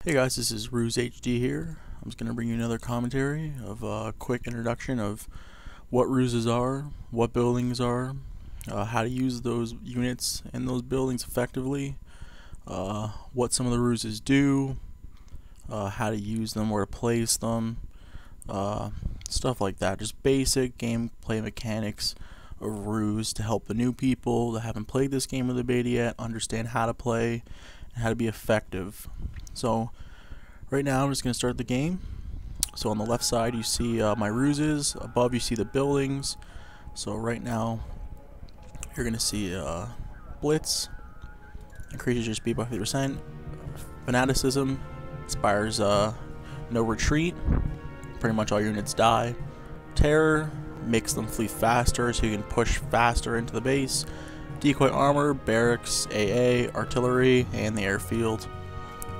Hey guys, this is RUSE HD here. I'm just going to bring you another commentary of a quick introduction of what RUSEs are, what buildings are, how to use those units and those buildings effectively, what some of the RUSEs do, how to use them, where to place them, stuff like that. Just basic gameplay mechanics of RUSE to help the new people that haven't played this game or the beta yet understand how to play and how to be effective. So right now I'm just going to start the game. So on the left side you see my ruses, above you see the buildings. So right now you're going to see Blitz, increases your speed by 50%, Fanaticism, inspires no retreat, pretty much all units die, Terror, makes them flee faster so you can push faster into the base, Decoy Armor, Barracks, AA, Artillery, and the Airfield.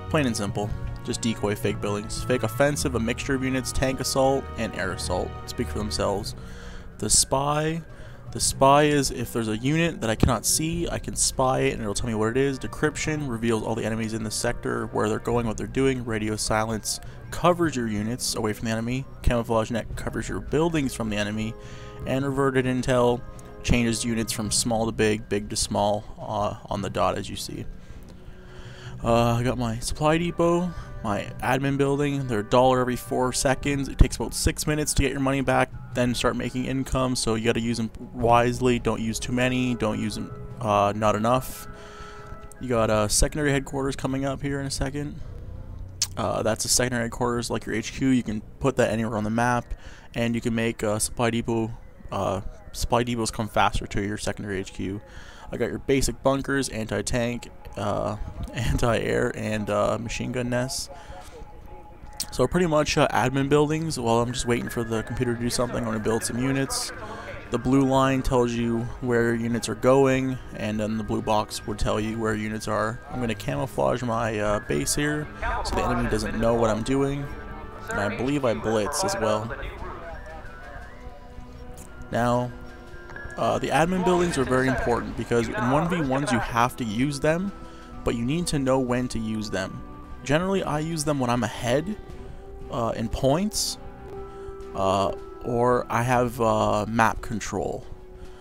Plain and simple, just decoy fake buildings. Fake offensive, a mixture of units, tank assault, and air assault. Speak for themselves. The spy is if there's a unit that I cannot see, I can spy it and it'll tell me what it is. Decryption reveals all the enemies in the sector, where they're going, what they're doing. Radio silence covers your units away from the enemy. Camouflage net covers your buildings from the enemy. And reverted intel changes units from small to big, big to small on the dot as you see. I got my supply depot, my admin building. They're $1 every 4 seconds. It takes about 6 minutes to get your money back, then start making income. So you got to use them wisely. Don't use too many. Don't use them not enough. You got secondary headquarters coming up here in a second. That's a secondary headquarters like your HQ. You can put that anywhere on the map, and you can make supply depots come faster to your secondary HQ. I got your basic bunkers, anti-tank, anti-air, and machine gun nests. So pretty much admin buildings. While I'm just waiting for the computer to do something, I'm going to build some units. The blue line tells you where units are going, and then the blue box would tell you where units are. I'm going to camouflage my base here so the enemy doesn't know what I'm doing, and I believe I blitz as well. Now the admin buildings are very important because in 1v1s you have to use them, but you need to know when to use them. Generally I use them when I'm ahead in points, or I have map control.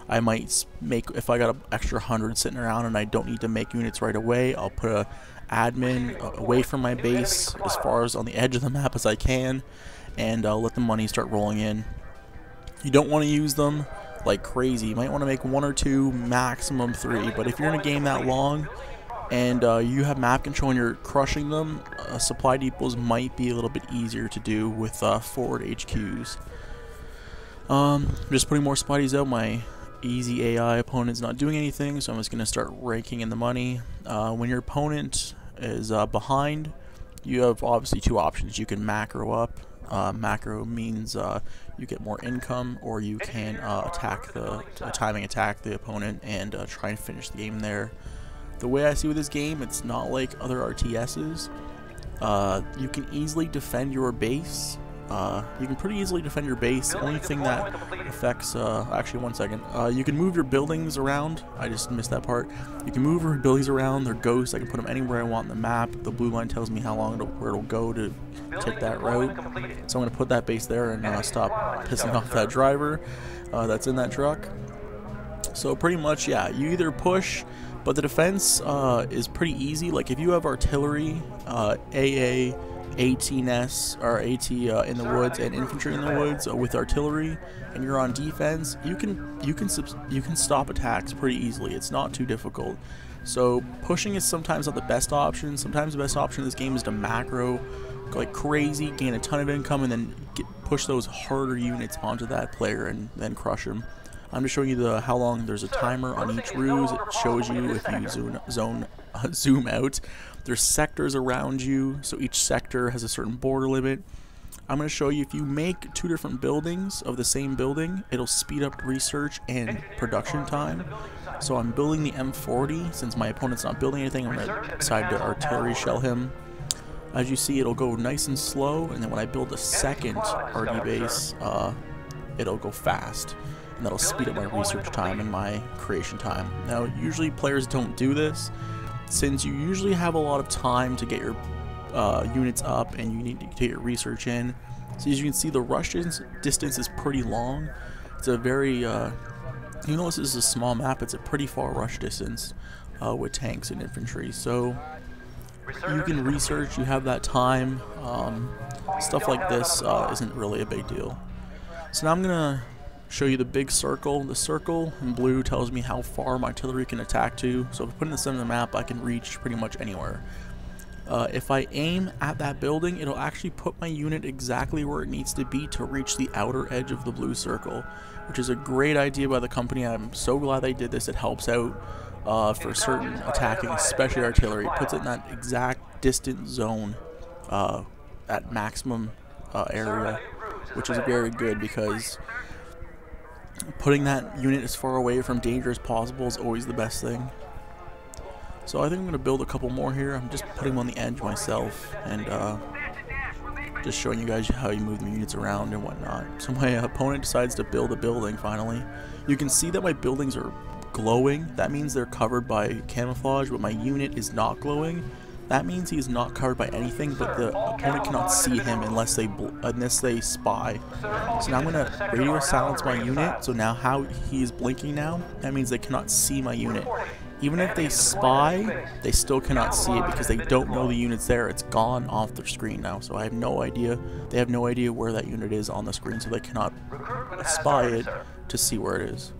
I might make, if I got an extra 100 sitting around and I don't need to make units right away, I'll put a admin away from my base as far as on the edge of the map as I can, and let the money start rolling in. You don't want to use them like crazy. You might want to make 1 or 2, maximum 3, but if you're in a game that long and you have map control and you're crushing them, supply depots might be a little bit easier to do with forward HQs. I'm just putting more spidey's out. My easy AI opponent's not doing anything, so I'm just going to start raking in the money. When your opponent is behind, you have obviously 2 options. You can macro up. Macro means you get more income, or you can attack timing attack the opponent and try and finish the game there. The way I see with this game, it's not like other RTSs. You can easily defend your base. You can pretty easily defend your base. The only thing that affects, actually 1 second, you can move your buildings around. I just missed that part. You can move your buildings around. They're ghosts. I can put them anywhere I want on the map. The blue line tells me how long where it'll go to take that route. So I'm going to put that base there and stop pissing off that driver that's in that truck. So pretty much, yeah, you either push, but the defense is pretty easy. Like if you have artillery, AA, AT-ness or AT in the woods, and infantry in the woods with artillery, and you're on defense, you can stop attacks pretty easily. It's not too difficult. So pushing is sometimes not the best option. Sometimes the best option in this game is to macro like crazy, gain a ton of income, and then push those harder units onto that player and then crush them. I'm just showing you how long. There's a timer on each ruse. It shows you if you zoom out. There's sectors around you, so each sector has a certain border limit. I'm going to show you if you make 2 different buildings of the same building, it'll speed up research and production time. So I'm building the M40. Since my opponent's not building anything, I'm going to decide to artillery shell him. As you see, it'll go nice and slow, and then when I build a second RD base, it'll go fast. And that'll speed up my research time and my creation time. Now, usually players don't do this, since you usually have a lot of time to get your units up and you need to get your research in. So as you can see, the rush distance is pretty long. It's a very, even though this is a small map, it's a pretty far rush distance with tanks and infantry. So you can research, you have that time. Stuff like this isn't really a big deal. So now I'm going to show you the big circle. The circle in blue tells me how far my artillery can attack to. So if I put in the center of the map, I can reach pretty much anywhere. If I aim at that building, it'll actually put my unit exactly where it needs to be to reach the outer edge of the blue circle, which is a great idea by the company. I'm so glad they did this. It helps out for certain attacking, especially artillery. It puts it in that exact distant zone at maximum area, which is very good because putting that unit as far away from danger as possible is always the best thing. So I think I'm going to build a couple more here. I'm just putting them on the edge myself and just showing you guys how you move the units around and whatnot. So my opponent decides to build a building finally. You can see that my buildings are glowing. That means they're covered by camouflage, but my unit is not glowing. That means he is not covered by anything, but the opponent cannot see him unless they spy. So now I'm going to radio silence my unit. So now how he is blinking now, that means they cannot see my unit. Even if they spy, they still cannot see it because they don't know the unit's there. It's gone off their screen now, so I have no idea. They have no idea where that unit is on the screen, so they cannot spy it to see where it is.